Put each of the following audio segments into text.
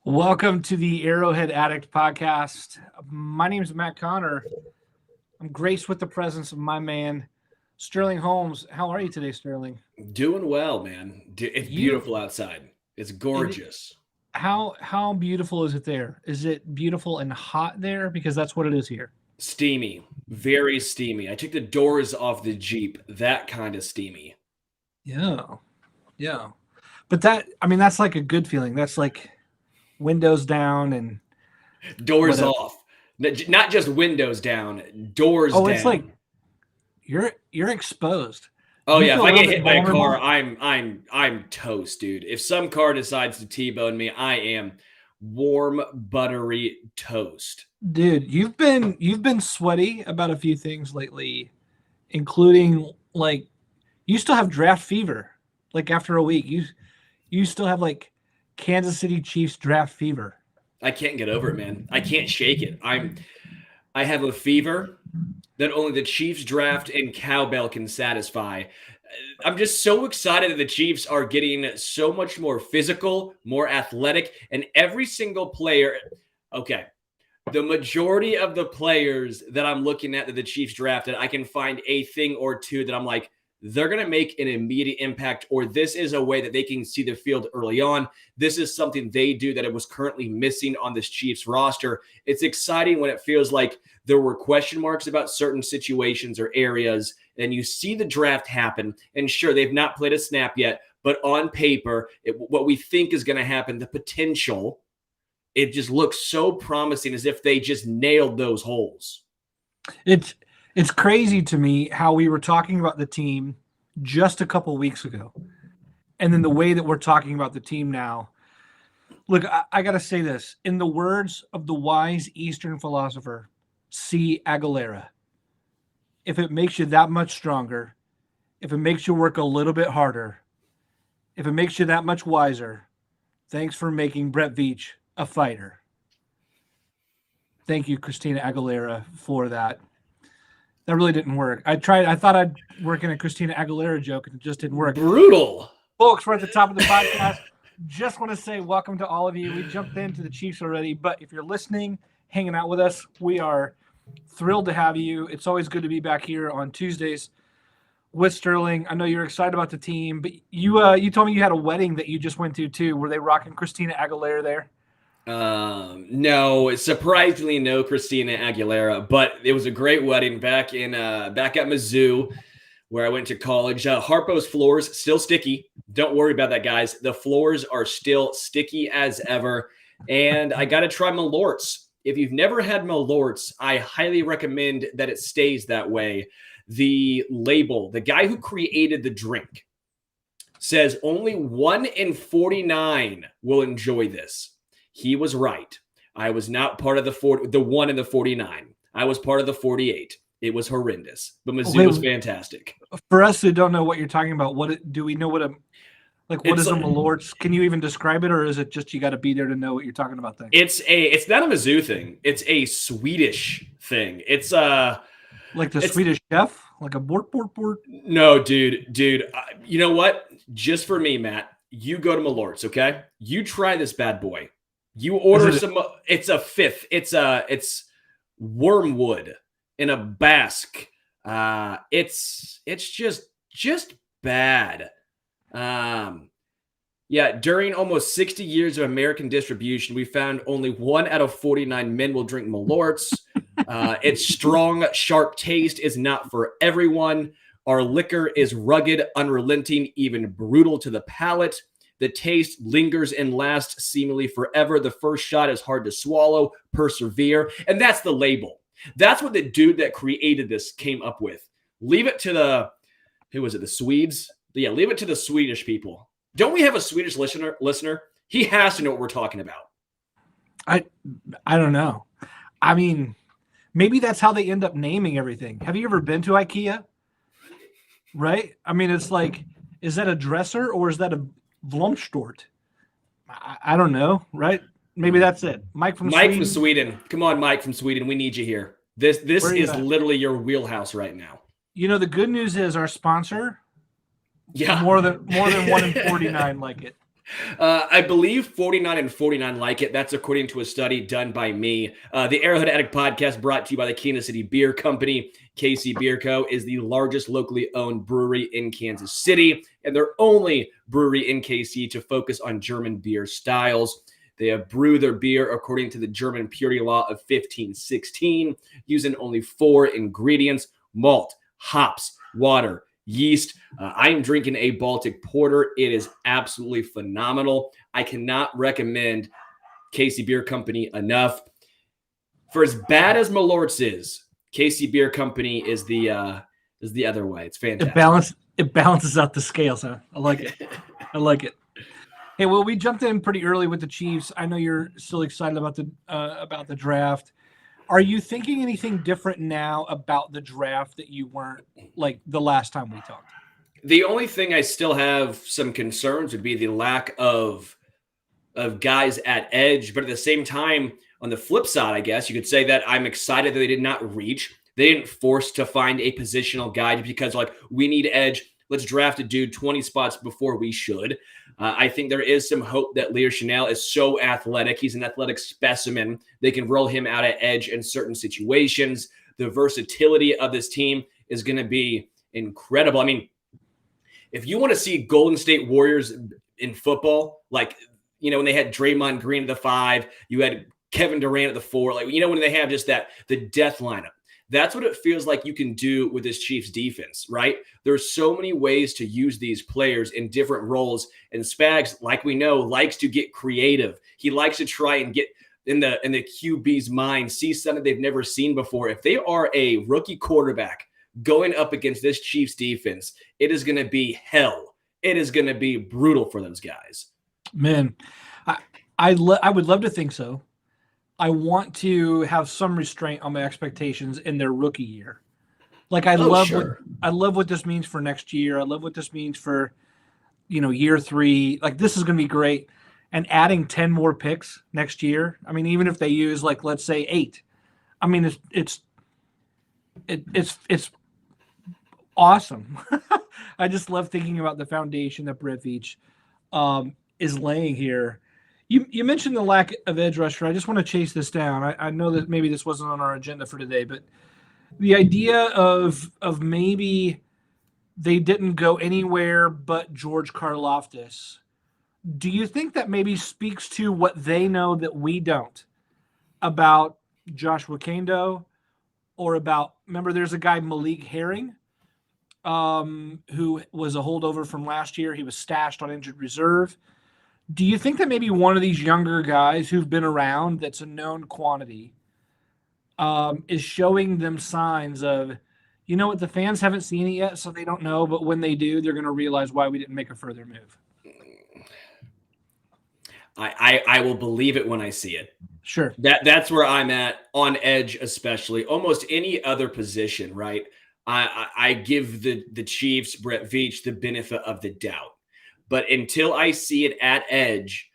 Welcome to the Arrowhead Addict podcast. My name is Matt Conner. I'm graced with the presence of my man, Sterling Holmes. How are you today, Sterling? Doing well, man. It's beautiful outside. It's gorgeous. How beautiful is it there? Is it beautiful and hot there? Because that's what it is here. Steamy. Very steamy. I took the doors off the Jeep. That kind of steamy. Yeah. But that's like a good feeling. That's like windows down and doors off. Not just windows down, doors down. It's like you're exposed. Oh yeah, if I get hit by a car, I'm toast, dude. If some car decides to T-bone me, I am warm, buttery toast. Dude, you've been sweaty about a few things lately, including like you still have draft fever. Like after a week, you still have like Kansas City Chiefs draft fever. I can't get over it, man. I can't shake it. I have a fever that only the Chiefs draft and cowbell can satisfy. I'm just so excited that the Chiefs are getting so much more physical, more athletic, and every single player. Okay, the majority of the players that I'm looking at that the Chiefs drafted, I can find a thing or two that I'm like, they're going to make an immediate impact, or this is a way that they can see the field early on. This is something they do that it was currently missing on this Chiefs roster. It's exciting when it feels like there were question marks about certain situations or areas, and you see the draft happen, and sure, they've not played a snap yet, but on paper, what we think is going to happen, the potential, it just looks so promising as if they just nailed those holes. It's crazy to me how we were talking about the team just a couple weeks ago. And then the way that we're talking about the team now. Look, I got to say this. In the words of the wise Eastern philosopher, C. Aguilera, if it makes you that much stronger, if it makes you work a little bit harder, if it makes you that much wiser, thanks for making Brett Veach a fighter. Thank you, Christina Aguilera, for that. That really didn't work. I thought I'd work in a Christina Aguilera joke, and it just didn't work. Brutal. Folks, we're at the top of the podcast. Just want to say welcome to all of you. We jumped into the Chiefs already, but if you're listening, hanging out with us, we are thrilled to have you. It's always good to be back here on Tuesdays with Sterling. I know you're excited about the team, but you told me you had a wedding that you just went to too. Were they rocking Christina Aguilera there? No, surprisingly no Christina Aguilera, but it was a great wedding back at Mizzou, where I went to college. Harpo's floors still sticky. Don't worry about that, guys. The floors are still sticky as ever, and I got to try Malort's. If you've never had Malort's, I highly recommend that it stays that way. The label, the guy who created the drink, says only 1 in 49 will enjoy this. He was right. I was not part of the 1 in the 49. I was part of the 48. It was horrendous, but Mizzou was fantastic. For us who don't know what you're talking about, do we know what is a Malort's? Can you even describe it, or is it just you got to be there to know what you're talking about? Thing. It's not a Mizzou thing. It's a Swedish thing. It's like the Swedish chef, like a bort. No, dude. You know what? Just for me, Matt, you go to Malort's, okay? You try this bad boy. You order some. It's a fifth. It's wormwood in a Basque. It's just bad. Yeah. During almost 60 years of American distribution, we found only 1 out of 49 men will drink Malort's. Its strong, sharp taste is not for everyone. Our liquor is rugged, unrelenting, even brutal to the palate. The taste lingers and lasts seemingly forever. The first shot is hard to swallow. Persevere. And that's the label. That's what the dude that created this came up with. Leave it to the Swedes? Yeah, leave it to the Swedish people. Don't we have a Swedish listener? He has to know what we're talking about. I don't know. I mean, maybe that's how they end up naming everything. Have you ever been to IKEA? Right? I mean, it's like, is that a dresser or is that a Blomstort? I don't know, right? Maybe that's it. Mike from Sweden. Come on, Mike from Sweden. We need you here. This is literally your wheelhouse right now. You know, the good news is our sponsor. Yeah, more than 1 in 49 like it. I believe 49 and 49 like it. That's according to a study done by me. The Arrowhead Addict podcast brought to you by the Kansas City Beer Company. KC Beer Co. is the largest locally owned brewery in Kansas City, and their only brewery in KC to focus on German beer styles. They brew their beer according to the German purity law of 1516, using only 4 ingredients: malt, hops, water, yeast. I am drinking a Baltic Porter. It is absolutely phenomenal. I cannot recommend KC Beer Company enough. For as bad as Malort's is, KC Beer Company is the other way. It's fantastic. It balances out the scales, huh? I like it. I like it. Hey, well, we jumped in pretty early with the Chiefs. I know you're still excited about the draft. Are you thinking anything different now about the draft that you weren't like the last time we talked? The only thing I still have some concerns would be the lack of guys at edge. But at the same time, on the flip side, I guess you could say that I'm excited that they did not reach. They didn't force to find a positional guy because, like, we need edge. Let's draft a dude 20 spots before we should. I think there is some hope that Lear Chanel is so athletic. He's an athletic specimen. They can roll him out at edge in certain situations. The versatility of this team is going to be incredible. I mean, if you want to see Golden State Warriors in football, like, you know, when they had Draymond Green at the 5, you had Kevin Durant at the 4, like, you know, when they have just the death lineup. That's what it feels like you can do with this Chiefs defense, right? There's so many ways to use these players in different roles. And Spags, like we know, likes to get creative. He likes to try and get in the QB's mind, see something they've never seen before. If they are a rookie quarterback going up against this Chiefs defense, it is going to be hell. It is going to be brutal for those guys. Man, I would love to think so. I want to have some restraint on my expectations in their rookie year. Like, I love what this means for next year. I love what this means for, you know, year 3. Like, this is going to be great. And adding 10 more picks next year. I mean, even if they use, like, let's say 8. I mean, it's awesome. I just love thinking about the foundation that Brett Veach is laying here. You mentioned the lack of edge rusher. I just want to chase this down. I know that maybe this wasn't on our agenda for today, but the idea of maybe they didn't go anywhere but George Karlaftis. Do you think that maybe speaks to what they know that we don't about Joshua Kando, or about, remember there's a guy, Malik Herring, who was a holdover from last year. He was stashed on injured reserve. Do you think that maybe one of these younger guys who've been around, that's a known quantity, is showing them signs of, you know what, the fans haven't seen it yet, so they don't know, but when they do, they're going to realize why we didn't make a further move? I will believe it when I see it. Sure. That's where I'm at on edge, especially. Almost any other position, right? I give the Chiefs, Brett Veach, the benefit of the doubt. But until I see it at edge,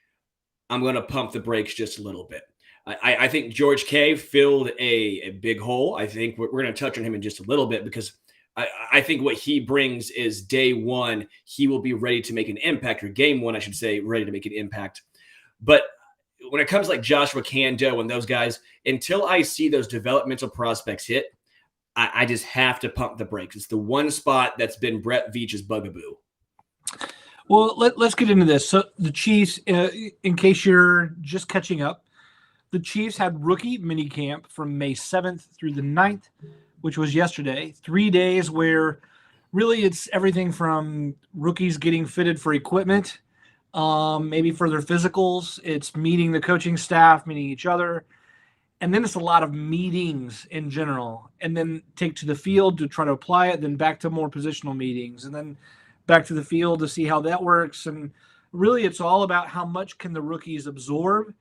I'm going to pump the brakes just a little bit. I think George K filled a big hole. I think we're going to touch on him in just a little bit, because I think what he brings is day one, he will be ready to make an impact, or game one, I should say, ready to make an impact. But when it comes like Joshua Kando and those guys, until I see those developmental prospects hit, I just have to pump the brakes. It's the one spot that's been Brett Veach's bugaboo. Well, let's get into this. So the Chiefs, in case you're just catching up, the Chiefs had rookie minicamp from May 7th through the 9th, which was yesterday. 3 days where really it's everything from rookies getting fitted for equipment, maybe for their physicals. It's meeting the coaching staff, meeting each other. And then it's a lot of meetings in general. And then take to the field to try to apply it, then back to more positional meetings, and then back to the field to see how that works. And really it's all about how much can the rookies absorb,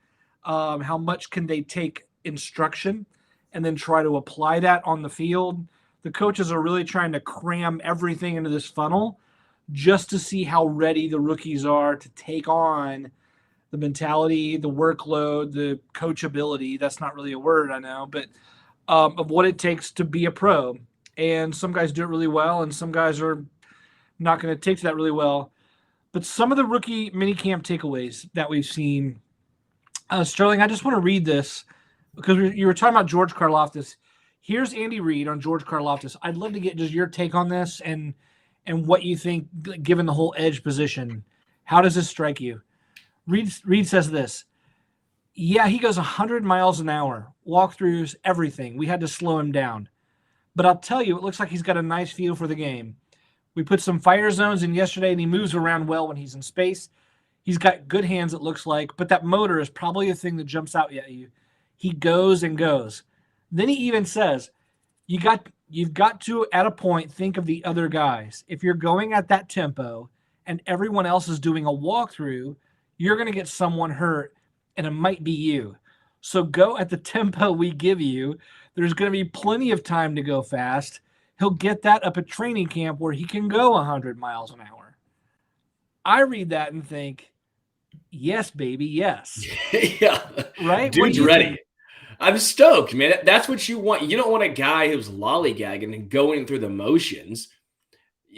how much can they take instruction, and then try to apply that on the field. The coaches are really trying to cram everything into this funnel just to see how ready the rookies are to take on the mentality, the workload, the coachability. That's not really a word, I know, but of what it takes to be a pro. And some guys do it really well, and some guys are not going to take to that really well. But some of the rookie minicamp takeaways that we've seen, Sterling, I just want to read this because you were talking about George Karlaftis. Here's Andy Reid on George Karlaftis. I'd love to get just your take on this and what you think, given the whole edge position. How does this strike you? Reid says this. Yeah, he goes 100 miles an hour, walkthroughs, everything. We had to slow him down. But I'll tell you, it looks like he's got a nice feel for the game. We put some fire zones in yesterday, and he moves around well when he's in space. He's got good hands, it looks like, but that motor is probably the thing that jumps out at you. He goes and goes. Then he even says, you've got to, at a point, think of the other guys. If you're going at that tempo and everyone else is doing a walkthrough, you're going to get someone hurt, and it might be you. So go at the tempo we give you. There's going to be plenty of time to go fast. He'll get that up at training camp where he can go 100 miles an hour. I read that and think, yes, baby, yes. Yeah. Right? Dude's ready. I'm stoked, man. That's what you want. You don't want a guy who's lollygagging and going through the motions.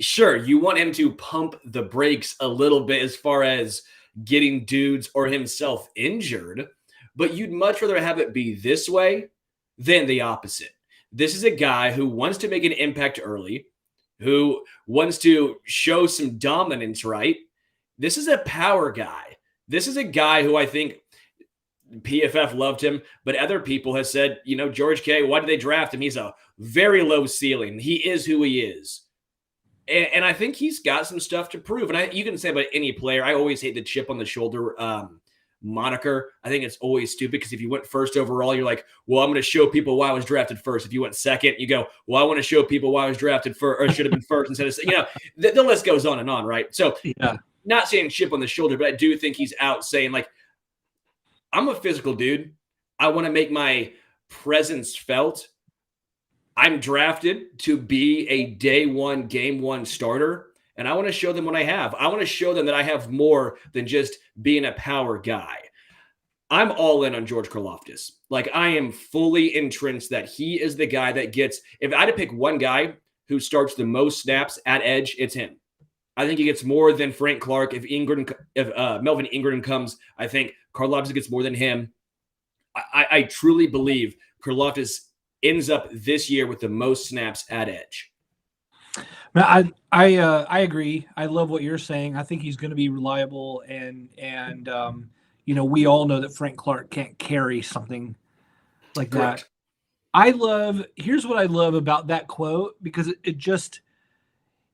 Sure, you want him to pump the brakes a little bit as far as getting dudes or himself injured, but you'd much rather have it be this way than the opposite. This is a guy who wants to make an impact early, who wants to show some dominance, right? This is a power guy. This is a guy who I think PFF loved him, but other people have said, George K., why did they draft him? He's a very low ceiling. He is who he is. And I think he's got some stuff to prove. And you can say about any player, I always hate the chip on the shoulder moniker. I think it's always stupid because if you went first overall, you're like, well, I'm going to show people why I was drafted first. If you went second, you go, well, I want to show people why I was drafted first or should have been first instead of, the list goes on and on, right? So not saying chip on the shoulder, but I do think he's out saying like, I'm a physical dude. I want to make my presence felt. I'm drafted to be a day one, game one starter, and I want to show them what I have. I want to show them that I have more than just being a power guy. I'm all in on George Karlaftis. Like, I am fully entrenched that he is the guy that gets – if I had to pick one guy who starts the most snaps at edge, it's him. I think he gets more than Frank Clark. If Melvin Ingram comes, I think Karlaftis gets more than him. I truly believe Karlaftis ends up this year with the most snaps at edge. I agree. I love what you're saying. I think he's going to be reliable, and we all know that Frank Clark can't carry something like Correct. that. Here's what I love about that quote, because it just,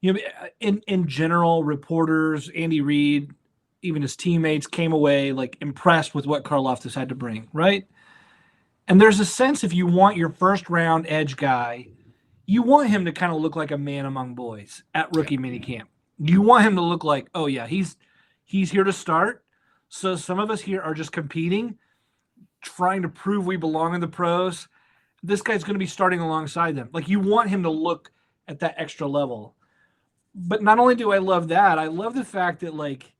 in general, reporters, Andy Reid, even his teammates came away like impressed with what Karlaftis had to bring, right? And there's a sense, if you want your first round edge guy, you want him to kind of look like a man among boys at rookie minicamp. You want him to look like, oh yeah, he's here to start. So some of us here are just competing, trying to prove we belong in the pros. This guy's going to be starting alongside them. Like, you want him to look at that extra level. But not only do I love that, I love the fact that, like,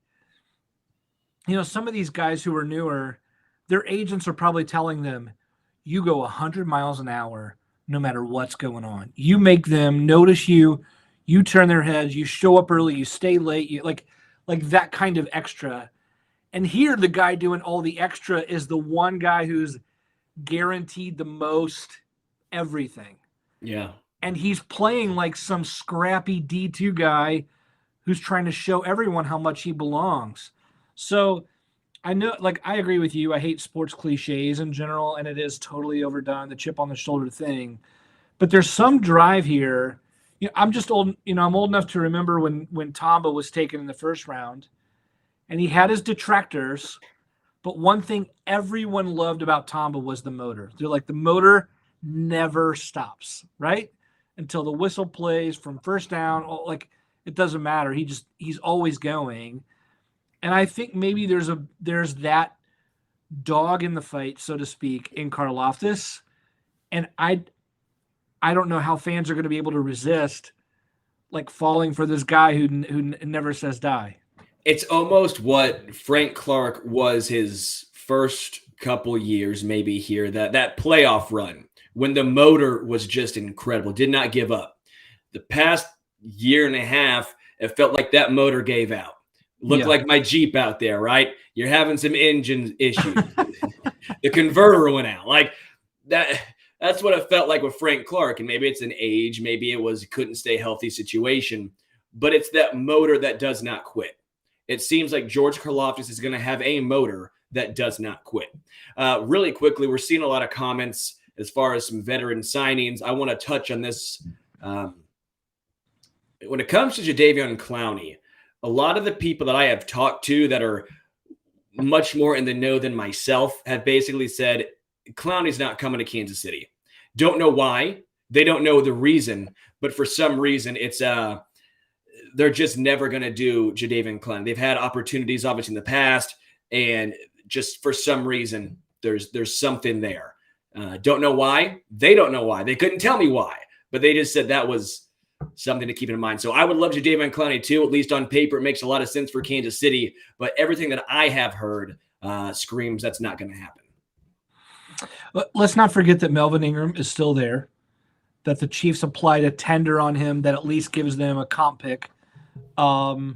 some of these guys who are newer, their agents are probably telling them, you go 100 miles an hour no matter what's going on. You make them notice you turn their heads, you show up early, you stay late, you like that kind of extra. And here the guy doing all the extra is the one guy who's guaranteed the most everything. Yeah. And he's playing like some scrappy D2 guy who's trying to show everyone how much he belongs. So I know, like, I agree with you. I hate sports cliches in general, and it is totally overdone, the chip on the shoulder thing. But there's some drive here. I'm just old. I'm old enough to remember when Tamba was taken in the first round, and he had his detractors. But one thing everyone loved about Tamba was the motor. They're like, the motor never stops, right? Until the whistle plays from first down. Like, it doesn't matter. He's always going. And I think maybe there's that dog in the fight, so to speak, in Karlaftis. And I don't know how fans are going to be able to resist, like, falling for this guy who never says die. It's almost what Frank Clark was his first couple years, maybe here, that playoff run when the motor was just incredible, did not give up. The past year and a half, it felt like that motor gave out. Look like my Jeep out there, right? You're having some engine issues. The converter went out. Like that. That's what it felt like with Frank Clark. And maybe it's an age, maybe it was couldn't stay healthy situation, but it's that motor that does not quit. It seems like George Karlaftis is going to have a motor that does not quit. Really quickly, we're seeing a lot of comments as far as some veteran signings. I want to touch on this. When it comes to Jadeveon Clowney, a lot of the people that I have talked to that are much more in the know than myself have basically said, Clowney's not coming to Kansas City. Don't know why. They don't know the reason, but for some reason it's they're just never going to do Jadeveon Clowney. They've had opportunities obviously in the past, and just for some reason there's something there. Don't know why. They don't know why. They couldn't tell me why, but they just said that was something to keep in mind. So I would love Jadeveon Clowney too, at least on paper. It makes a lot of sense for Kansas City, but everything that I have heard screams that's not going to happen. Let's not forget that Melvin Ingram is still there, that the Chiefs applied a tender on him that at least gives them a comp pick. Also,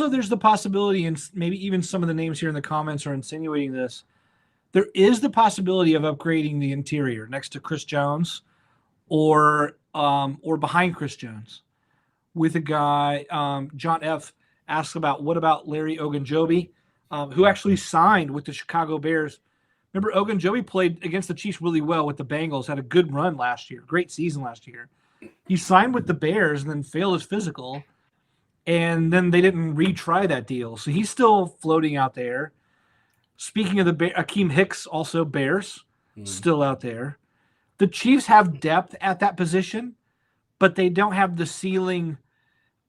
there's the possibility, and maybe even some of the names here in the comments are insinuating this, there is the possibility of upgrading the interior next to Chris Jones or behind Chris Jones with a guy. John F. asks about what about Larry Ogunjobi, who actually signed with the Chicago Bears. Remember, Ogunjobi played against the Chiefs really well with the Bengals, had a good run last year, great season last year. He signed with the Bears and then failed his physical, and then they didn't retry that deal. So he's still floating out there. Speaking of the Akeem Hicks, also Bears, still out there. The Chiefs have depth at that position, but they don't have the ceiling.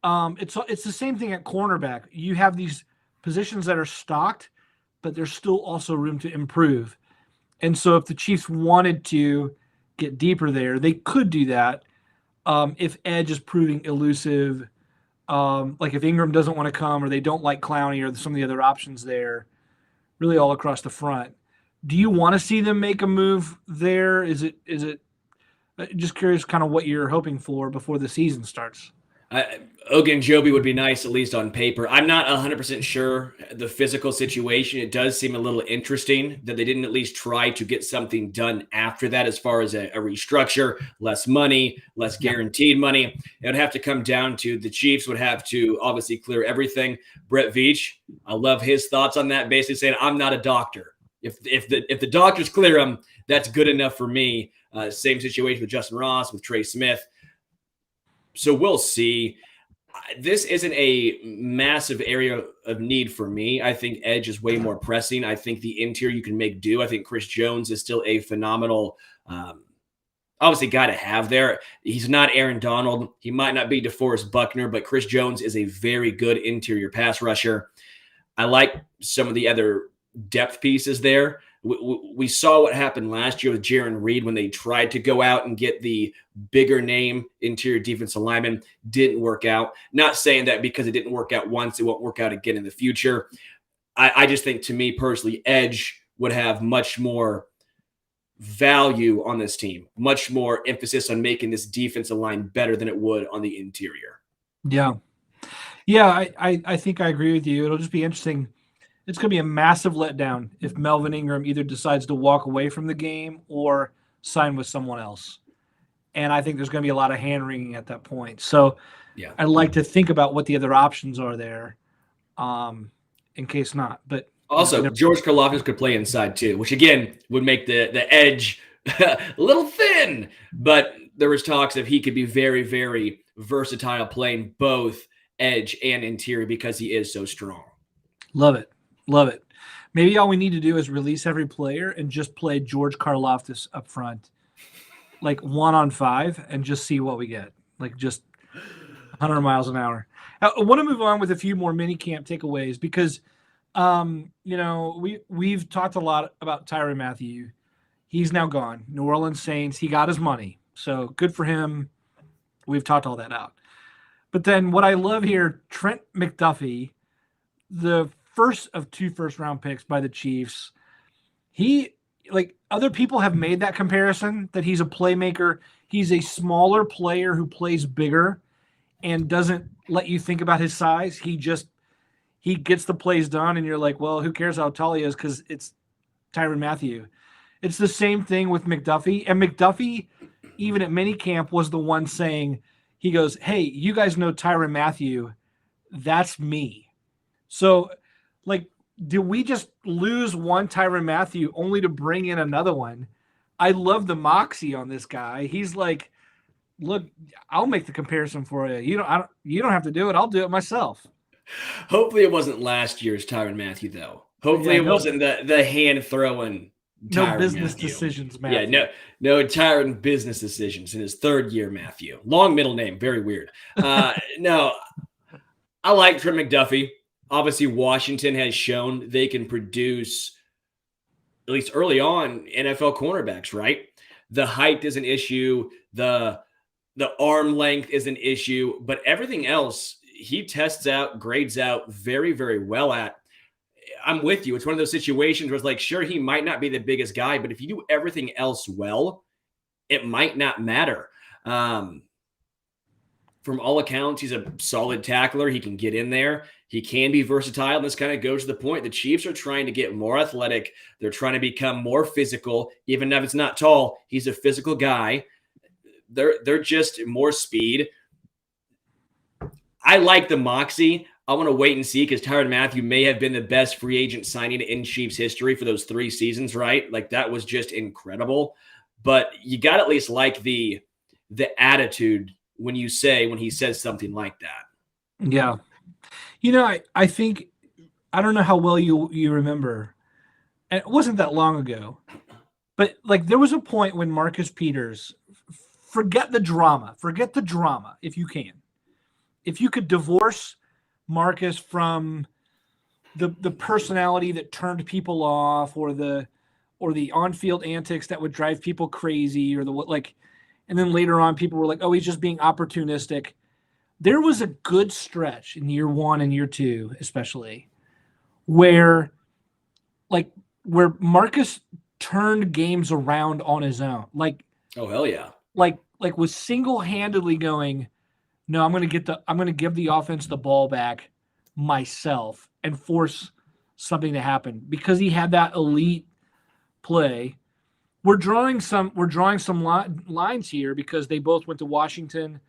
It's the same thing at cornerback. You have these positions that are stocked, but there's still also room to improve. And so if the Chiefs wanted to get deeper there, they could do that if edge is proving elusive. Like if Ingram doesn't want to come or they don't like Clowney or some of the other options there, really all across the front. Do you want to see them make a move there? Is it just curious kind of what you're hoping for before the season starts? Ogunjobi would be nice, at least on paper. I'm not 100% sure the physical situation. It does seem a little interesting that they didn't at least try to get something done after that as far as a restructure, less money, less guaranteed money. It would have to come down to the Chiefs would have to obviously clear everything. Brett Veach, I love his thoughts on that, basically saying, I'm not a doctor. If the doctors clear him, that's good enough for me. Same situation with Justin Ross, with Trey Smith. So we'll see. This isn't a massive area of need for me. I think edge is way more pressing. I think the interior you can make do. I think Chris Jones is still a phenomenal, obviously, guy to have there. He's not Aaron Donald. He might not be DeForest Buckner, but Chris Jones is a very good interior pass rusher. I like some of the other depth pieces there. We saw what happened last year with Jaron Reed when they tried to go out and get the bigger name interior defensive lineman. Didn't work out. Not saying that because it didn't work out once, it won't work out again in the future. I just think, to me personally, edge would have much more value on this team, much more emphasis on making this defensive line better than it would on the interior. Yeah, I think I agree with you. It'll just be interesting. It's going to be a massive letdown if Melvin Ingram either decides to walk away from the game or sign with someone else. And I think there's going to be a lot of hand-wringing at that point. So yeah, I'd like to think about what the other options are there in case not. But also, George Karlaftis could play inside too, which, again, would make the edge a little thin. But there was talks that he could be very, very versatile playing both edge and interior because he is so strong. Love it. Love it. Maybe all we need to do is release every player and just play George Karlaftis up front, like 1-on-5, and just see what we get. Like just 100 miles an hour. I want to move on with a few more mini camp takeaways because, we've talked a lot about Tyrann Mathieu. He's now gone. New Orleans Saints. He got his money, so good for him. We've talked all that out. But then what I love here, Trent McDuffie, the first of 2 first-round picks by the Chiefs. He, like other people have made that comparison that he's a playmaker. He's a smaller player who plays bigger and doesn't let you think about his size. He he gets the plays done, and you're like, well, who cares how tall he is because it's Tyrann Mathieu. It's the same thing with McDuffie. And McDuffie, even at minicamp, was the one saying, he goes, hey, you guys know Tyrann Mathieu. That's me. So, like, do we just lose one Tyrann Mathieu only to bring in another one? I love the moxie on this guy. He's like, look, I'll make the comparison for you. You don't have to do it. I'll do it myself. Hopefully it wasn't last year's Tyrann Mathieu, though. Hopefully it wasn't the hand throwing no Tyrann business Mathieu. decisions, Matthew. Yeah, no Tyrann business decisions in his third year, Matthew. Long middle name, very weird. No, I like Trent McDuffie. Obviously, Washington has shown they can produce, at least early on, NFL cornerbacks, right? The height is an issue. The arm length is an issue. But everything else, he tests out, grades out very, very well at. I'm with you. It's one of those situations where it's like, sure, he might not be the biggest guy, but if you do everything else well, it might not matter. From all accounts, he's a solid tackler. He can get in there. He can be versatile. And this kind of goes to the point. The Chiefs are trying to get more athletic. They're trying to become more physical. Even if it's not tall, he's a physical guy. They're just more speed. I like the moxie. I want to wait and see because Tyrann Mathieu may have been the best free agent signing in Chiefs history for those 3 seasons, right? Like that was just incredible. But you got to at least like the attitude when he says something like that. Yeah. I think, I don't know how well you remember, and it wasn't that long ago, but like there was a point when Marcus Peters, forget the drama if you can. If you could divorce Marcus from the personality that turned people off or the on-field antics that would drive people crazy and then later on people were like, oh, he's just being opportunistic. There was a good stretch in year 1 and year 2, especially, where Marcus turned games around on his own. Like, oh hell yeah! Like was single-handedly going, no, I'm going to give the offense the ball back myself and force something to happen because he had that elite play. We're drawing some lines here because they both went to Washington.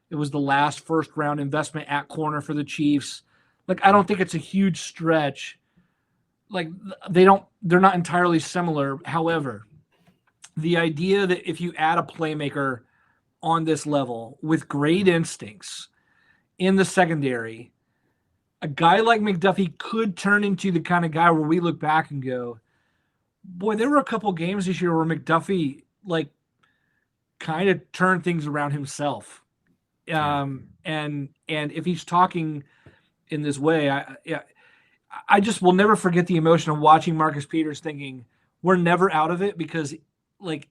It was the last first-round investment at corner for the Chiefs. Like, I don't think it's a huge stretch. Like, they're not entirely similar. However, the idea that if you add a playmaker on this level with great instincts in the secondary, a guy like McDuffie could turn into the kind of guy where we look back and go, boy, there were a couple games this year where McDuffie like kind of turned things around himself. And if he's talking in this way, I just will never forget the emotion of watching Marcus Peters thinking we're never out of it because like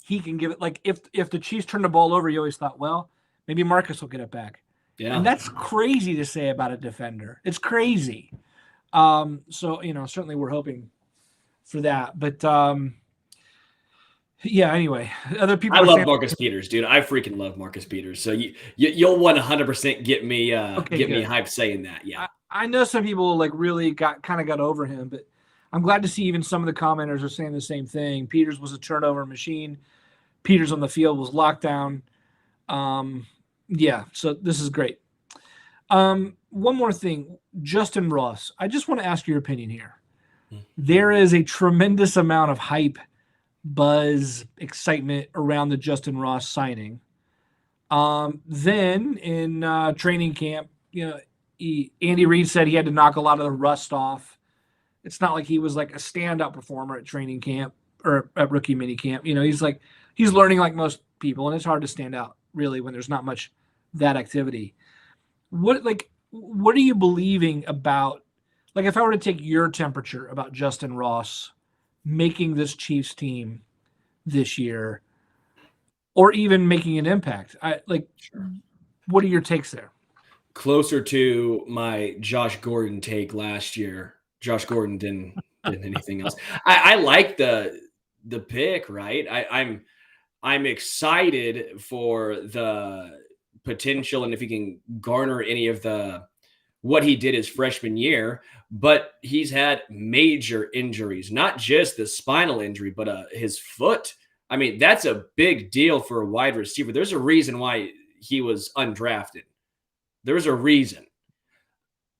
he can give it. Like if the Chiefs turn the ball over, you always thought, well, maybe Marcus will get it back. Yeah. And that's crazy to say about a defender. It's crazy. So, certainly we're hoping for that, but yeah, anyway, other people. I love Marcus Peters, dude. I freaking love Marcus Peters. So you'll 100% get me me hyped saying that. Yeah, I know some people like really got over him, but I'm glad to see even some of the commenters are saying the same thing. Peters was a turnover machine. Peters on the field was lockdown. Yeah, so this is great. One more thing, Justin Ross. I just want to ask your opinion here. There is a tremendous amount of hype, buzz, excitement around the Justin Ross signing. Then in training camp, Andy Reid said he had to knock a lot of the rust off. It's not like he was like a standout performer at training camp or at rookie mini camp. He's learning like most people, and it's hard to stand out really when there's not much that activity. What are you believing about, like, if I were to take your temperature about Justin Ross making this Chiefs team this year, or even making an impact? What are your takes there? Closer to my Josh Gordon take last year. Josh Gordon didn't anything else. I like the pick, right? I'm excited for the potential, and if he can garner any of the what he did his freshman year, but he's had major injuries, not just the spinal injury, but his foot. I mean, that's a big deal for a wide receiver. There's a reason why he was undrafted. There's a reason.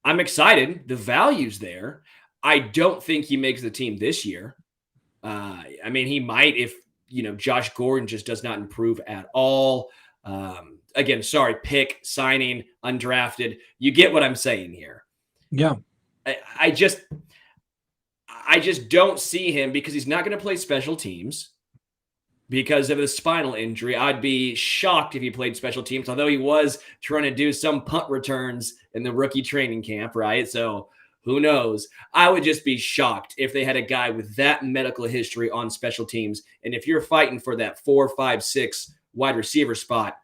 I'm excited. The value's there. I don't think he makes the team this year. I mean, he might if, Josh Gordon just does not improve at all. Again, sorry, pick, signing, undrafted. You get what I'm saying here. Yeah. I just don't see him because he's not going to play special teams because of the spinal injury. I'd be shocked if he played special teams, although he was trying to do some punt returns in the rookie training camp, right? So who knows? I would just be shocked if they had a guy with that medical history on special teams. And if you're fighting for that 4, 5, 6 wide receiver spot,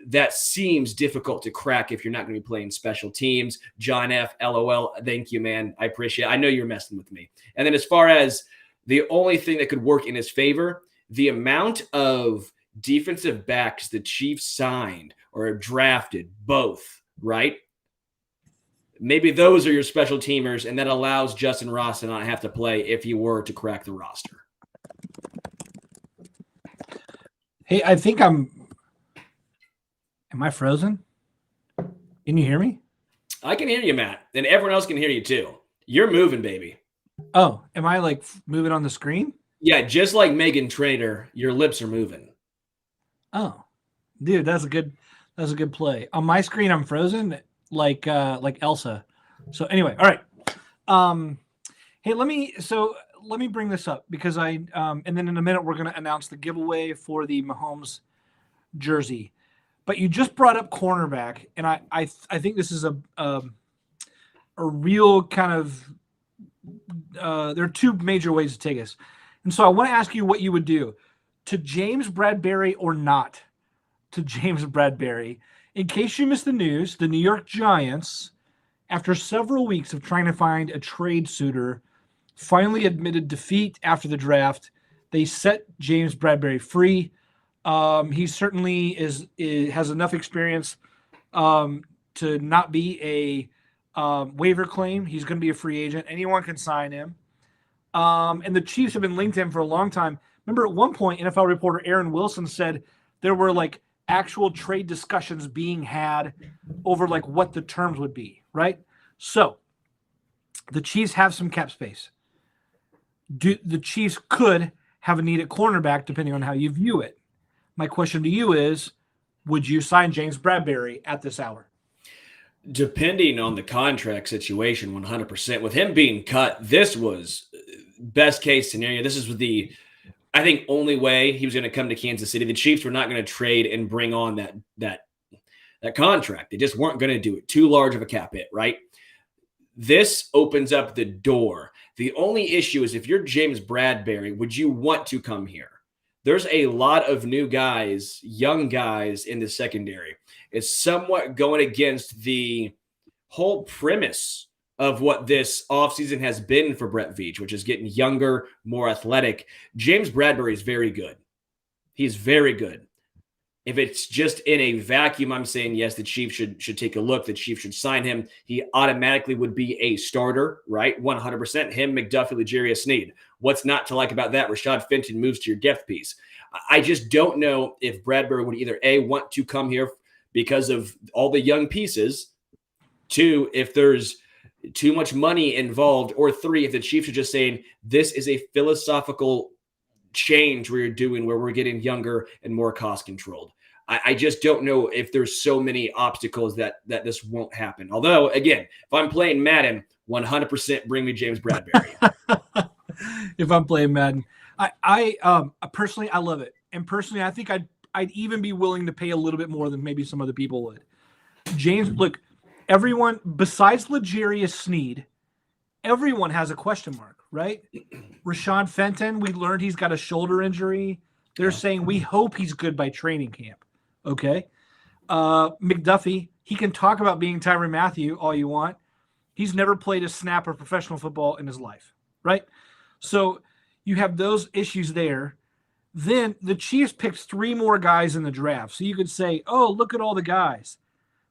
that seems difficult to crack if you're not going to be playing special teams. John F., LOL, thank you, man. I appreciate it. I know you're messing with me. And then as far as the only thing that could work in his favor, the amount of defensive backs the Chiefs signed or drafted, both, right? Maybe those are your special teamers, and that allows Justin Ross to not have to play if he were to crack the roster. Hey, I think am I frozen? Can you hear me? I can hear you, Matt, and everyone else can hear you too. You're moving, baby. Oh, am I like moving on the screen? Yeah, just like Megan Trainor, your lips are moving. Oh, dude, that's a good play. On my screen, I'm frozen like Elsa. So anyway, all right. Hey, let me bring this up because and then in a minute we're going to announce the giveaway for the MAHOMES jersey. But you just brought up cornerback, and I think this is a real kind of there are two major ways to take this. And so I want to ask you what you would do to James Bradberry or not to James Bradberry. In case you missed the news, the New York Giants, after several weeks of trying to find a trade suitor, finally admitted defeat after the draft. They set James Bradberry free. He certainly has enough experience to not be a waiver claim. He's going to be a free agent. Anyone can sign him. And the Chiefs have been linked to him for a long time. Remember at one point, NFL reporter Aaron Wilson said there were like actual trade discussions being had over like what the terms would be, right? So the Chiefs have some cap space. The Chiefs could have a need at cornerback depending on how you view it. My question to you is, would you sign James Bradberry at this hour? Depending on the contract situation, 100%. With him being cut, this was best case scenario. This is the, I think, only way he was going to come to Kansas City. The Chiefs were not going to trade and bring on that contract. They just weren't going to do it. Too large of a cap hit, right? This opens up the door. The only issue is if you're James Bradberry, would you want to come here? There's a lot of new guys, young guys in the secondary. It's somewhat going against the whole premise of what this offseason has been for Brett Veach, which is getting younger, more athletic. James Bradberry is very good. He's very good. If it's just in a vacuum, I'm saying, yes, the Chiefs should take a look. The Chiefs should sign him. He automatically would be a starter, right? 100%. Him, McDuffie, L'Jarius Sneed. What's not to like about that? Rashad Fenton moves to your depth piece. I just don't know if Bradberry would either, A, want to come here because of all the young pieces, 2, if there's too much money involved, or 3, if the Chiefs are just saying this is a philosophical change we're doing where we're getting younger and more cost controlled. I just don't know if there's so many obstacles that this won't happen. Although, again, if I'm playing Madden, 100% bring me James Bradberry. If I'm playing Madden, I personally, I love it. And personally, I think I'd even be willing to pay a little bit more than maybe some other people would. James, look, everyone besides L'Jarius Sneed, everyone has a question mark, right? Rashad Fenton, we learned he's got a shoulder injury. They're saying we hope he's good by training camp. Okay. McDuffie, he can talk about being Tyrann Mathieu all you want. He's never played a snap of professional football in his life, right? So you have those issues there. Then the Chiefs picked 3 more guys in the draft. So you could say, oh, look at all the guys.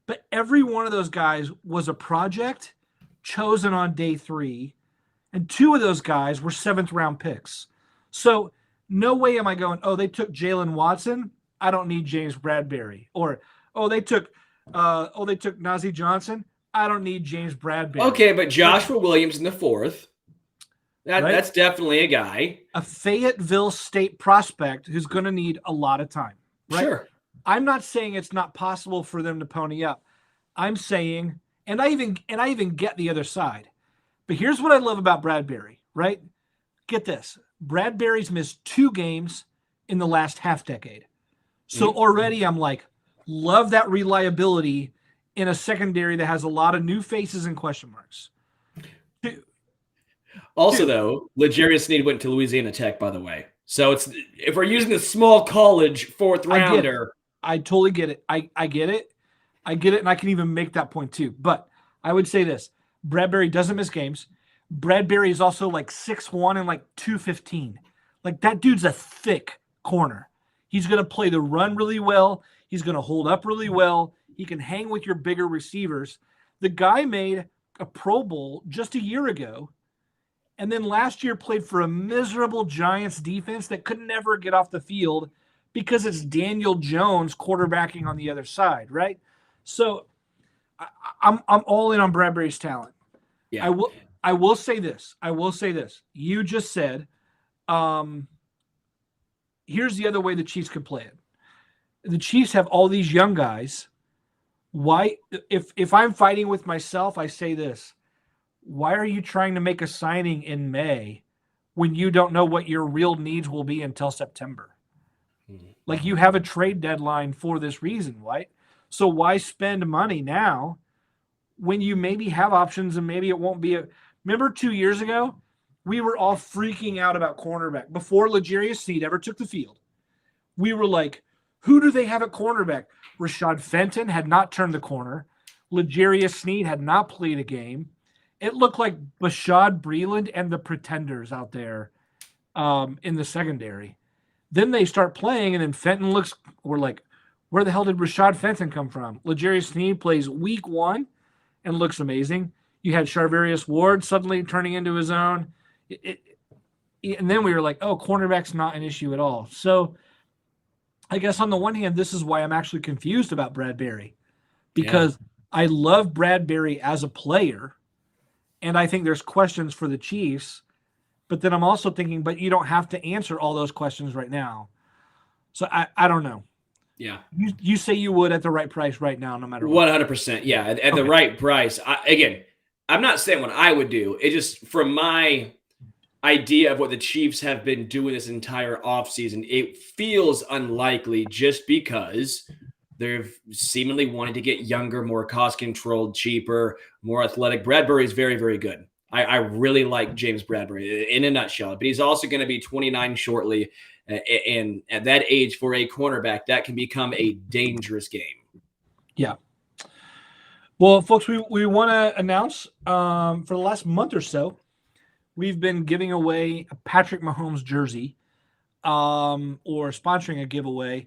But every one of those guys was a project chosen on day 3, and 2 of those guys were 7th-round picks. So no way am I going, oh, they took Jalen Watson, I don't need James Bradberry. Or, oh, they took Najee Johnson, I don't need James Bradberry. Okay, but Joshua Williams in the 4th. That's definitely a guy. A Fayetteville State prospect who's going to need a lot of time. Right? Sure. I'm not saying it's not possible for them to pony up. I'm saying, and I even get the other side. But here's what I love about Bradberry, right? Get this. Bradberry's missed 2 games in the last half decade. So already I'm like, love that reliability in a secondary that has a lot of new faces and question marks. Also, though, L'Jarius Sneed went to Louisiana Tech, by the way. So it's if we're using the small college 4th rounder. I totally get it. I get it. I get it, and I can even make that point too. But I would say this. Bradberry doesn't miss games. Bradberry is also like 6'1" and like 215. Like that dude's a thick corner. He's going to play the run really well. He's going to hold up really well. He can hang with your bigger receivers. The guy made a Pro Bowl just a year ago, and then last year played for a miserable Giants defense that could never get off the field because it's Daniel Jones quarterbacking on the other side, right? So I'm all in on Bradberry's talent. Yeah. I will say this. You just said, here's the other way the Chiefs could play it. The Chiefs have all these young guys. Why, if I'm fighting with myself, I say this. Why are you trying to make a signing in May when you don't know what your real needs will be until September? Like you have a trade deadline for this reason, right? So why spend money now when you maybe have options and maybe it won't be remember 2 years ago, we were all freaking out about cornerback before L'Jarius Sneed ever took the field. We were like, who do they have at cornerback? Rashad Fenton had not turned the corner. L'Jarius Sneed had not played a game. It looked like Bashad Breeland and the Pretenders out there in the secondary. Then they start playing, and then Fenton we're like, where the hell did Rashad Fenton come from? L'Jarius Sneed plays week 1 and looks amazing. You had Charvarius Ward suddenly turning into his own. And then we were like, oh, cornerback's not an issue at all. So I guess on the one hand, this is why I'm actually confused about Bradberry, because I love Bradberry as a player, and I think there's questions for the Chiefs, but then I'm also thinking, but you don't have to answer all those questions right now. So I don't know. Yeah. You say you would at the right price right now, no matter what. 100%. Yeah. At the right price. I'm not saying what I would do. It just, from my idea of what the Chiefs have been doing this entire offseason, it feels unlikely just because they've seemingly wanted to get younger, more cost-controlled, cheaper, more athletic. Bradberry is very, very good. I really like James Bradberry in a nutshell, but he's also going to be 29 shortly. And at that age for a cornerback, that can become a dangerous game. Yeah. Well, folks, we want to announce for the last month or so, we've been giving away a Patrick Mahomes jersey or sponsoring a giveaway.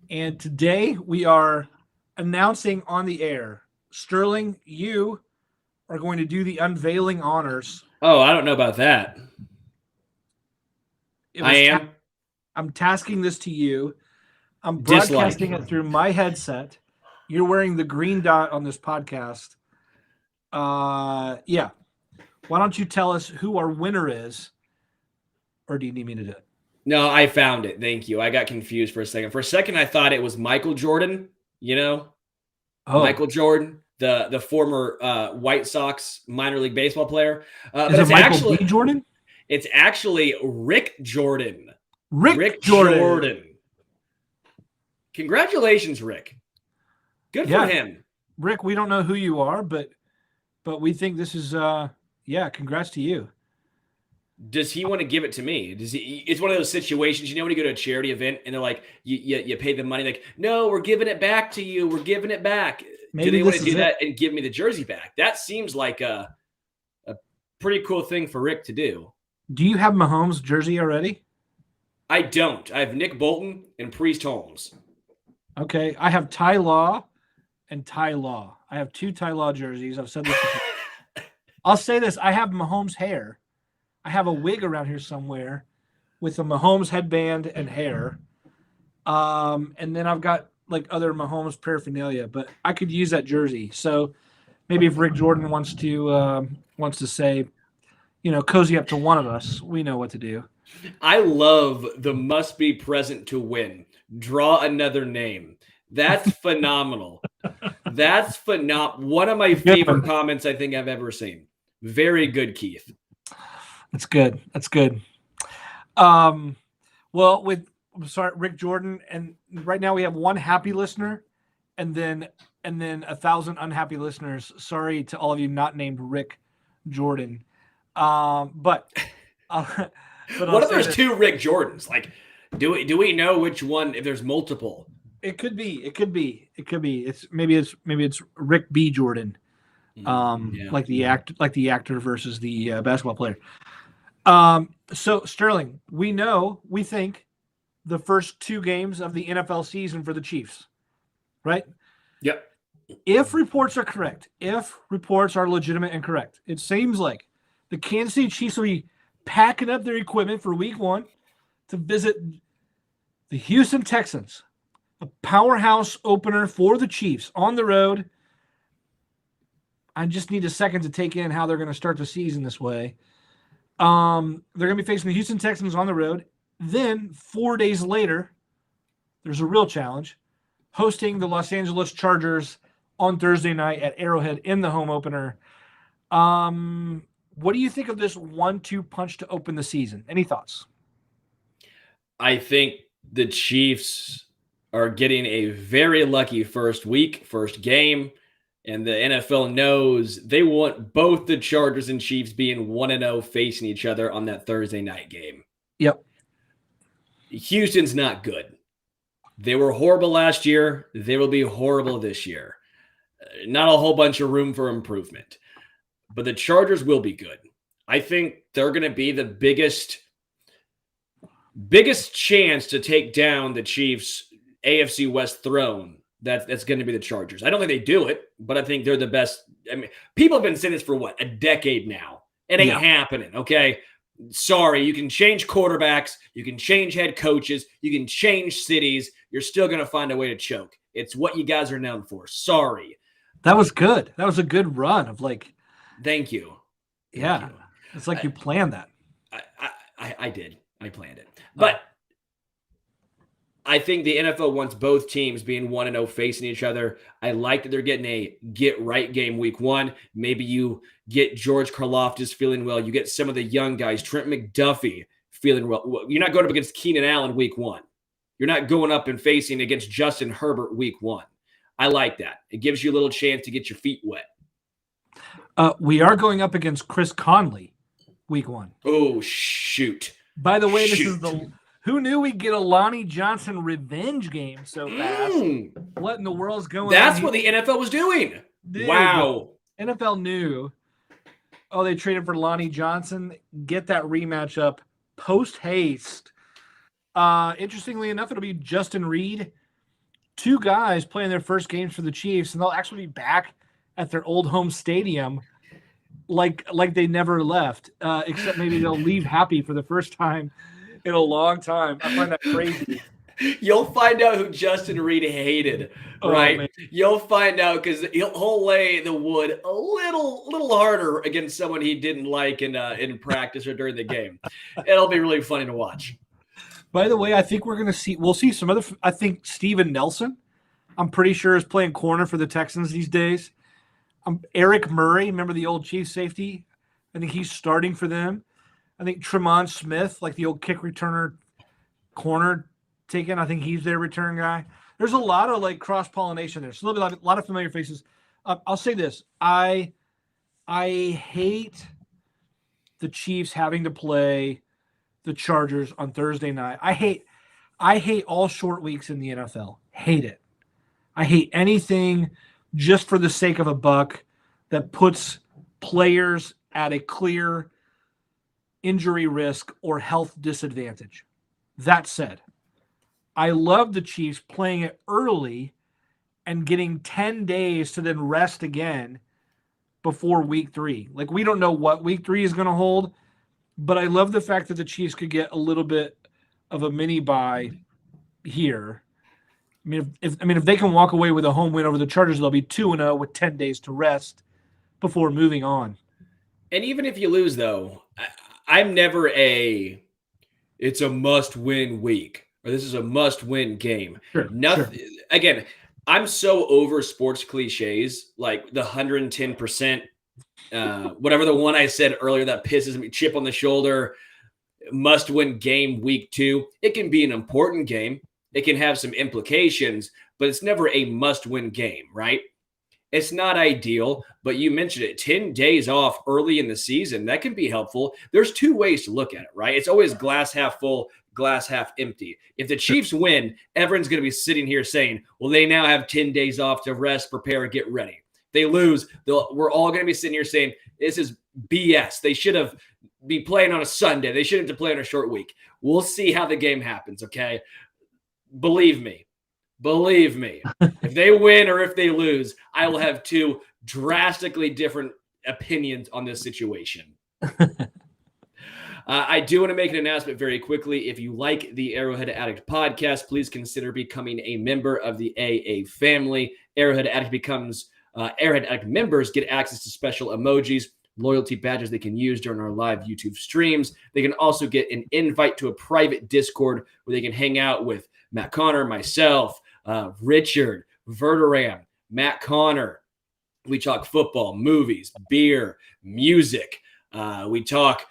And today we are announcing on the air, Sterling, you are going to do the unveiling honors. Oh, I don't know about that. I am. I'm tasking this to you. I'm broadcasting it through my headset. You're wearing the green dot on this podcast. Yeah. Why don't you tell us who our winner is? Or do you need me to do it? No, I found it. Thank you. I got confused for a second. For a second, I thought it was Michael Jordan, Michael Jordan, the former White Sox minor league baseball player. But is it Michael B. Jordan? It's actually Rick Jordan. Rick Jordan. Congratulations, Rick. Good for him. Rick, we don't know who you are, but we think this is congrats to you. Does he want to give it to me? It's one of those situations, when you go to a charity event and they're like, you pay the money, like, no, we're giving it back to you. We're giving it back. Maybe do they want to do that and give me the jersey back? That seems like a pretty cool thing for Rick to do. Do you have Mahomes jersey already? I don't. I have Nick Bolton and Priest Holmes. Okay. I have Ty Law and Ty Law. I have 2 Ty Law jerseys. I've said this before. I'll say this. I have Mahomes hair. I have a wig around here somewhere with a Mahomes headband and hair. And then I've got like other Mahomes paraphernalia, but I could use that jersey. So maybe if Rick Jordan wants to say, cozy up to one of us, we know what to do. I love the must be present to win. Draw another name. That's phenomenal. That's phenomenal. One of my favorite comments I think I've ever seen. Very good, Keith. That's good. That's good. Well, Rick Jordan, and right now we have 1 happy listener, and then 1,000 unhappy listeners. Sorry to all of you not named Rick Jordan. But what if there's 2 Rick Jordans? Like, do we know which one? If there's multiple, it could be. It's maybe it's Rick B. Jordan, like the actor versus the basketball player. So Sterling, we think the first 2 games of the NFL season for the Chiefs, right? Yep. If reports are correct, if reports are legitimate and correct, it seems like the Kansas City Chiefs will be packing up their equipment for week 1 to visit the Houston Texans, a powerhouse opener for the Chiefs on the road. I just need a second to take in how they're going to start the season this way. They're going to be facing the Houston Texans on the road. Then 4 days later, there's a real challenge, hosting the Los Angeles Chargers on Thursday night at Arrowhead in the home opener. What do you think of this 1-2 punch to open the season? Any thoughts? I think the Chiefs are getting a very lucky first game, and the NFL knows they want both the Chargers and Chiefs being 1-0 facing each other on that Thursday night game. Yep. Houston's not good. They were horrible last year. They will be horrible this year. Not a whole bunch of room for improvement. But the Chargers will be good. I think they're going to be the biggest chance to take down the Chiefs' AFC West throne. That's going to be the Chargers. I don't think they do it, but I think they're the best. I mean, people have been saying this for a decade now. It ain't happening, okay? Sorry, you can change quarterbacks, you can change head coaches, you can change cities. You're still going to find a way to choke. It's what you guys are known for. Sorry. That was good. That was a good run of Thank you. Yeah. It's like you planned that. I did. I planned it. But I think the NFL wants both teams being 1-0 facing each other. I like that they're getting a get-right game week 1. Maybe you get George Karlaftis feeling well. You get some of the young guys, Trent McDuffie, feeling well. You're not going up against Keenan Allen week 1. You're not going up and facing against Justin Herbert week 1. I like that. It gives you a little chance to get your feet wet. We are going up against Chris Conley week 1. Oh, shoot. By the way, this is who knew we'd get a Lonnie Johnson revenge game so fast? What in the world's going on? That's what the NFL was doing. Dude, wow. NFL knew. Oh, they traded for Lonnie Johnson. Get that rematch up post haste. Interestingly enough, it'll be Justin Reed. 2 guys playing their first games for the Chiefs, and they'll actually be back at their old home stadium like they never left, except maybe they'll leave happy for the first time in a long time. I find that crazy. You'll find out who Justin Reed hated, right? Man. You'll find out because he'll lay the wood a little harder against someone he didn't like in practice or during the game. It'll be really funny to watch. By the way, I think we'll see some other. I think Steven Nelson, I'm pretty sure, is playing corner for the Texans these days. Eric Murray, remember the old Chiefs safety? I think he's starting for them. I think Tremont Smith, like the old kick returner corner taken, I think he's their return guy. There's a lot of cross-pollination there. So a lot of familiar faces. I'll say this. I hate the Chiefs having to play the Chargers on Thursday night. I hate all short weeks in the NFL. Hate it. I hate anything just for the sake of a buck that puts players at a clear injury risk or health disadvantage. That said, I love the Chiefs playing it early and getting 10 days to then rest again before week 3. Like, we don't know what week 3 is going to hold, but I love the fact that the Chiefs could get a little bit of a mini bye here. I mean, if they can walk away with a home win over the Chargers, they'll be 2-0 with 10 days to rest before moving on. And even if you lose, though, I'm never it's a must-win week, or this is a must-win game. Sure, Nothing. sure. Again, I'm so over sports cliches, like the 110%, whatever the one I said earlier that pisses me, chip on the shoulder, must-win game week 2. It can be an important game. It can have some implications, but it's never a must-win game, right? It's not ideal, but you mentioned it. 10 days off early in the season, that can be helpful. There's 2 ways to look at it, right? It's always glass half full, glass half empty. If the Chiefs win, everyone's going to be sitting here saying, well, they now have 10 days off to rest, prepare, and get ready. If they lose, we're all going to be sitting here saying, this is BS. They should have been playing on a Sunday. They shouldn't have to play on a short week. We'll see how the game happens, okay? Believe me, if they win or if they lose, I will have 2 drastically different opinions on this situation. I do want to make an announcement very quickly. If you like the Arrowhead Addict podcast, please consider becoming a member of the AA family. Arrowhead Addict members get access to special emojis, loyalty badges they can use during our live YouTube streams. They can also get an invite to a private Discord where they can hang out with Matt Conner, myself, Richard, Verderam, Matt Conner. We talk football, movies, beer, music. We talk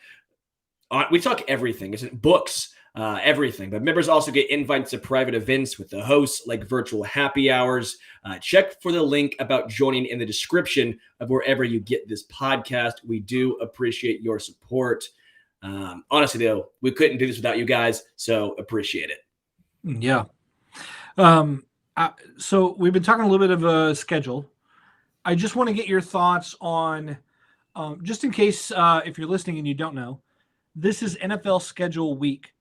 everything. It's books, everything. But members also get invites to private events with the hosts, like virtual happy hours. Check for the link about joining in the description of wherever you get this podcast. We do appreciate your support. Honestly, though, we couldn't do this without you guys, so appreciate it. Yeah. So we've been talking a little bit of a schedule. I just want to get your thoughts on, just in case if you're listening and you don't know, this is NFL schedule week,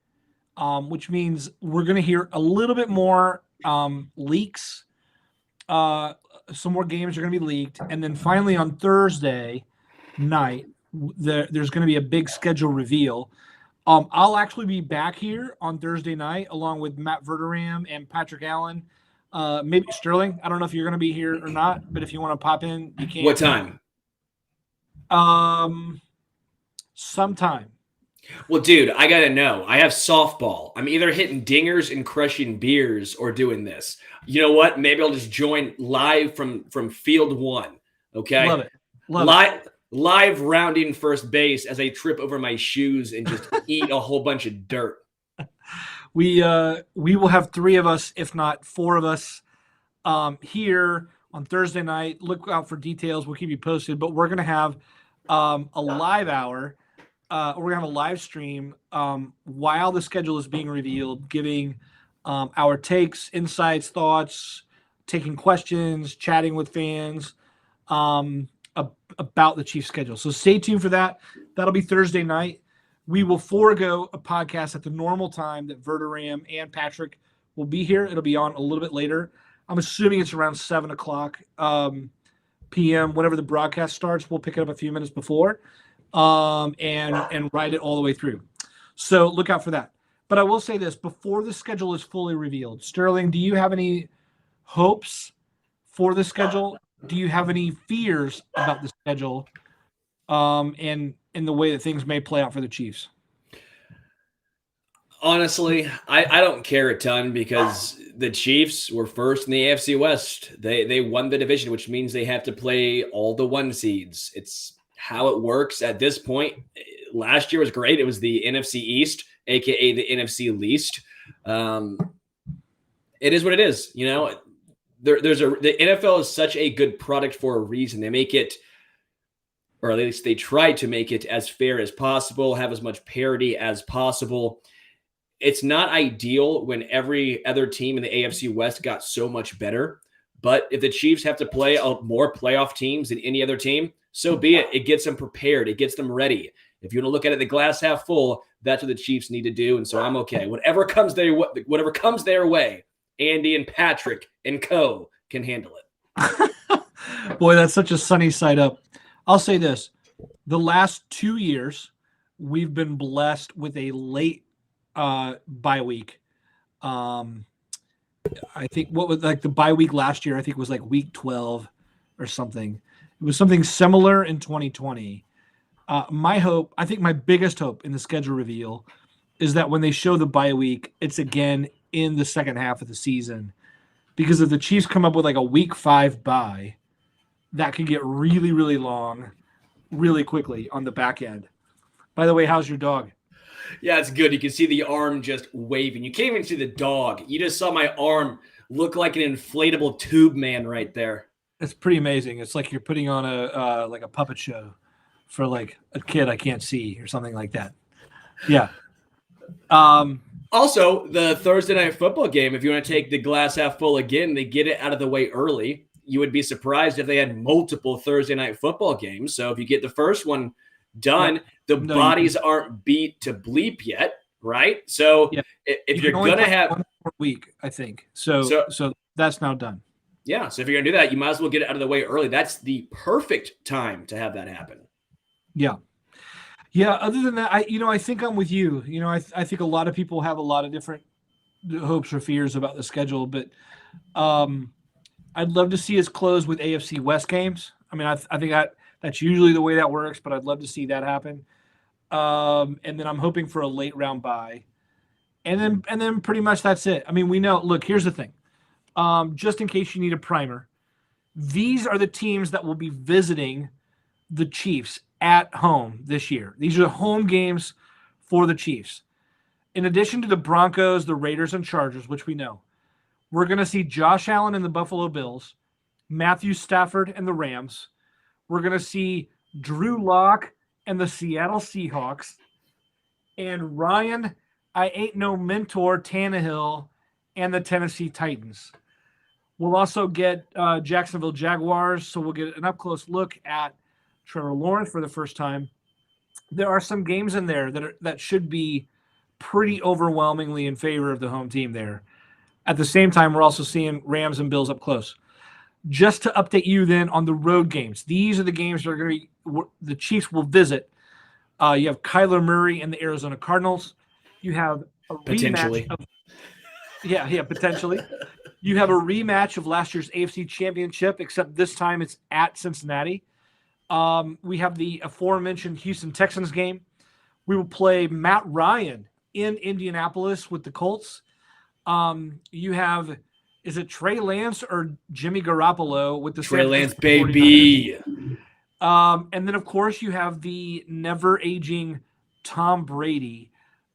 which means we're going to hear a little bit more leaks. Some more games are going to be leaked. And then finally on Thursday night, there's going to be a big schedule reveal. I'll actually be back here on Thursday night along with Matt Verderam and Patrick Allen. Maybe Sterling. I don't know if you're going to be here or not, but if you want to pop in, you can. What time? Sometime. Well, dude, I got to know. I have softball. I'm either hitting dingers and crushing beers or doing this. You know what? Maybe I'll just join live from field 1. Okay? Love it. Live rounding first base as I trip over my shoes and just eat a whole bunch of dirt. We will have 3 of us, if not 4 of us, here on Thursday night. Look out for details. We'll keep you posted. But we're going to have a live hour. We're going to have a live stream while the schedule is being revealed, giving our takes, insights, thoughts, taking questions, chatting with fans about the Chiefs schedule. So stay tuned for that. That'll be Thursday night. We will forego a podcast at the normal time that Verderam and Patrick will be here. It'll be on a little bit later. I'm assuming it's around 7 o'clock p.m. Whenever the broadcast starts, we'll pick it up a few minutes before and ride it all the way through. So look out for that. But I will say this, before the schedule is fully revealed, Sterling, do you have any hopes for the schedule? Do you have any fears about the schedule and in the way that things may play out for the Chiefs? Honestly, I don't care a ton because the Chiefs were first in the AFC West. They won the division, which means they have to play all the 1 seeds. It's how it works at this point. Last year was great. It was the NFC East, aka the NFC least. It is what it is. You know, the NFL is such a good product for a reason. They make it, or at least they try to make it as fair as possible, have as much parity as possible. It's not ideal when every other team in the AFC West got so much better. But if the Chiefs have to play more playoff teams than any other team, so be it. It gets them prepared. It gets them ready. If you want to look at it, the glass half full, that's what the Chiefs need to do. And so I'm okay. Whatever comes their way, Andy and Patrick and co. can handle it. Boy, that's such a sunny side up. I'll say this. The last 2 years, we've been blessed with a late bye week. I think what was like the bye week last year, I think was like week 12 or something. It was something similar in 2020. I think my biggest hope in the schedule reveal is that when they show the bye week, it's again in the second half of the season. Because if the Chiefs come up with like a week 5 bye, that could get really, really long, really quickly on the back end. By the way, how's your dog? Yeah, it's good. You can see the arm just waving. You can't even see the dog. You just saw my arm look like an inflatable tube man right there. It's pretty amazing. It's like you're putting on a like a puppet show for like a kid I can't see or something like that. Yeah. Also, the Thursday night football game, if you want to take the glass half full again, they get it out of the way early. You would be surprised if they had multiple Thursday night football games. So if you get the first one done, bodies aren't beat to bleep yet, right? So if you're going to have one more week, I think. So that's now done. Yeah. So if you're going to do that, you might as well get it out of the way early. That's the perfect time to have that happen. Yeah. Yeah. Other than that, I think I'm with you. I think a lot of people have a lot of different hopes or fears about the schedule, but I'd love to see us close with AFC West games. I mean, I think that's usually the way that works, but I'd love to see that happen. And then I'm hoping for a late round bye. And then pretty much that's it. I mean, we know, look, here's the thing. Just in case you need a primer, these are the teams that will be visiting the Chiefs at home this year. These are the home games for the Chiefs. In addition to the Broncos, the Raiders, and Chargers, which we know, we're going to see Josh Allen and the Buffalo Bills, Matthew Stafford and the Rams. We're going to see Drew Lock and the Seattle Seahawks, and Ryan, I ain't no mentor, Tannehill, and the Tennessee Titans. We'll also get Jacksonville Jaguars, so we'll get an up-close look at Trevor Lawrence for the first time. There are some games in there that should be pretty overwhelmingly in favor of the home team there. At the same time, we're also seeing Rams and Bills up close. Just to update you then on the road games. These are the games that are going to be the Chiefs will visit. You have Kyler Murray and the Arizona Cardinals. You have a potentially. Potentially. You have a rematch of last year's AFC Championship, except this time it's at Cincinnati. We have the aforementioned Houston Texans game. We will play Matt Ryan in Indianapolis with the Colts. You have, is it Trey Lance or Jimmy Garoppolo with the Trey Lance, baby. And then, of course, you have the never-aging Tom Brady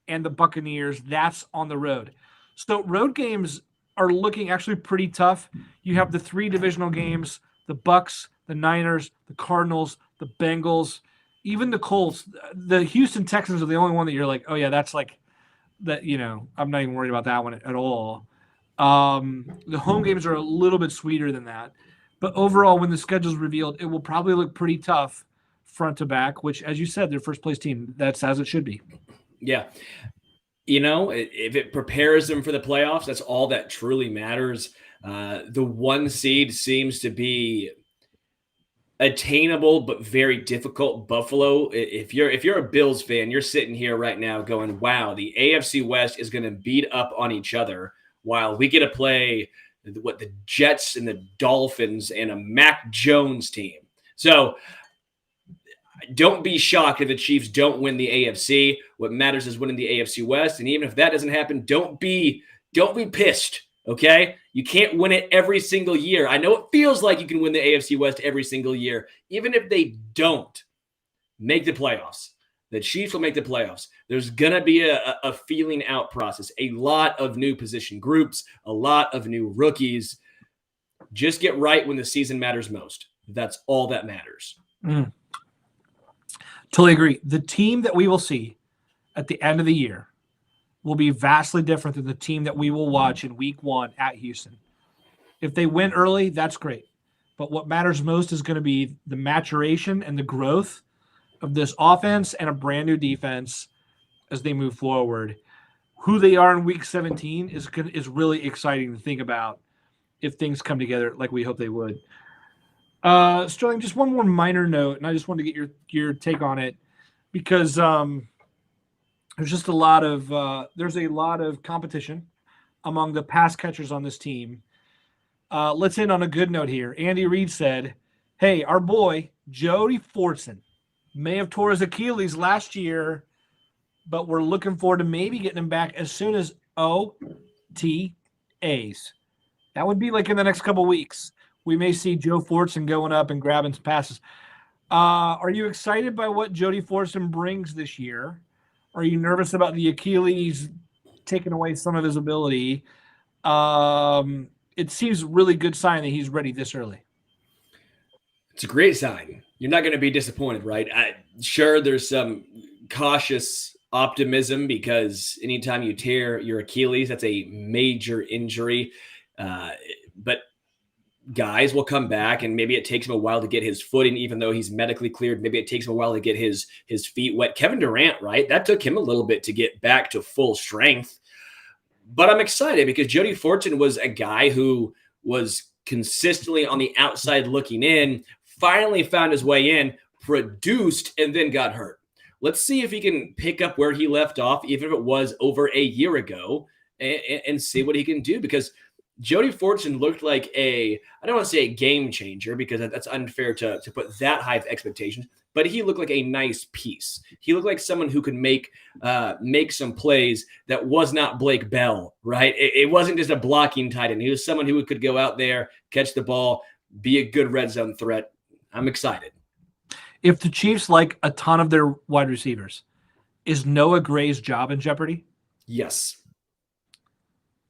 and the Buccaneers. That's on the road. So road games are looking actually pretty tough. You have the 3 divisional games, the Bucs, the Niners, the Cardinals, the Bengals, even the Colts. The Houston Texans are the only one that you're like, oh, yeah, that's like that, I'm not even worried about that one at all. The home games are a little bit sweeter than that. But overall, when the schedule's revealed, it will probably look pretty tough front to back, which, as you said, their first place team, that's as it should be. Yeah. If it prepares them for the playoffs, that's all that truly matters. The 1 seed seems to be attainable, but very difficult. Buffalo, if you're a Bills fan, you're sitting here right now going, wow, the AFC West is going to beat up on each other while we get to play the Jets and the Dolphins and a Mac Jones team. So don't be shocked if the Chiefs don't win the AFC. What matters is winning the AFC West. And even if that doesn't happen, don't be pissed. Okay? You can't win it every single year. I know it feels like you can win the AFC West every single year. Even if they don't make the playoffs, the Chiefs will make the playoffs. There's going to be a feeling out process, a lot of new position groups, a lot of new rookies. Just get right when the season matters most. That's all that matters. Totally agree. The team that we will see at the end of the year will be vastly different than the team that we will watch in week 1 at Houston. If they win early, that's great. But what matters most is going to be the maturation and the growth of this offense and a brand new defense as they move forward. Who they are in week 17 is really exciting to think about if things come together like we hope they would. Sterling, just one more minor note, and I just wanted to get your take on it because there's just a lot of competition among the pass catchers on this team. Let's end on a good note here. Andy Reid said, "Hey, our boy Jody Fortson may have tore his Achilles last year, but we're looking forward to maybe getting him back as soon as OTAs. That would be like in the next couple weeks. We may see Joe Fortson going up and grabbing some passes. Are you excited by what Jody Fortson brings this year? Are you nervous about the Achilles taking away some of his ability? It seems a really good sign that he's ready this early." It's a great sign. You're not going to be disappointed, right? Sure, there's some cautious optimism because anytime you tear your Achilles, that's a major injury. But guys will come back, and maybe it takes him a while to get his footing, even though he's medically cleared. Maybe it takes him a while to get his feet wet. Kevin Durant, right? That took him a little bit to get back to full strength. But I'm excited because Jody Fortson was a guy who was consistently on the outside looking in, finally found his way in, produced, and then got hurt. Let's see if he can pick up where he left off, even if it was over a year ago, and see what he can do. Because Jody Fortson looked like I don't want to say a game changer because that's unfair to put that high of expectations, but he looked like a nice piece. He looked like someone who could make some plays that was not Blake Bell, right? It wasn't just a blocking tight end. He was someone who could go out there, catch the ball, be a good red zone threat. I'm excited. If the Chiefs like a ton of their wide receivers, is Noah Gray's job in jeopardy? Yes.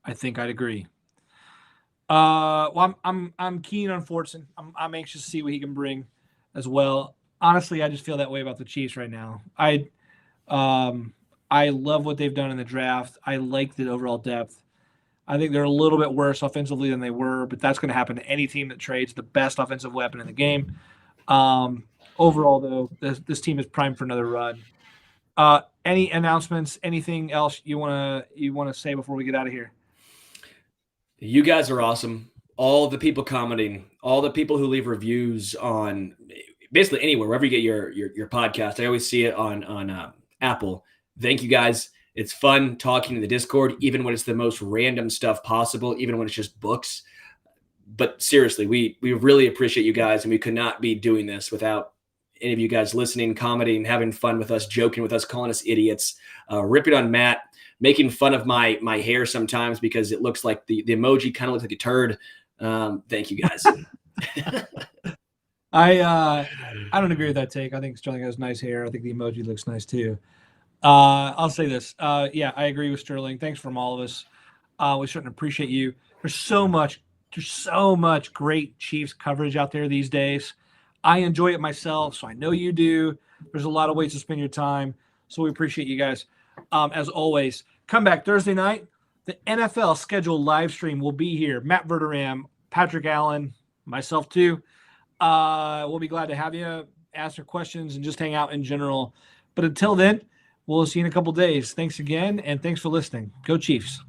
I think I'd agree. Well, I'm keen on Fortson. I'm anxious to see what he can bring as well. Honestly, I just feel that way about the Chiefs right now. I love what they've done in the draft. I like the overall depth. I think they're a little bit worse offensively than they were, but that's going to happen to any team that trades the best offensive weapon in the game. Overall, though, this team is primed for another run. Any announcements? Anything else you want to say before we get out of here? You guys are awesome. All the people commenting, all the people who leave reviews on basically anywhere, wherever you get your podcast. I always see it on Apple. Thank you guys. It's fun talking in the Discord, even when it's the most random stuff possible, even when it's just books. But seriously, we really appreciate you guys, and we could not be doing this without any of you guys listening, commenting, having fun with us, joking with us, calling us idiots, ripping on Matt, making fun of my hair sometimes because it looks like the emoji kind of looks like a turd. Thank you guys. I don't agree with that take. I think Sterling has nice hair. I think the emoji looks nice too. I'll say this. Yeah, I agree with Sterling. Thanks from all of us. We certainly appreciate you. There's so much great Chiefs coverage out there these days. I enjoy it myself, so I know you do. There's a lot of ways to spend your time, so we appreciate you guys. As always, come back Thursday night. The NFL scheduled live stream will be here. Matt Verderam, Patrick Allen, myself too. We'll be glad to have you ask your questions and just hang out in general. But until then, we'll see you in a couple days. Thanks again, and thanks for listening. Go Chiefs.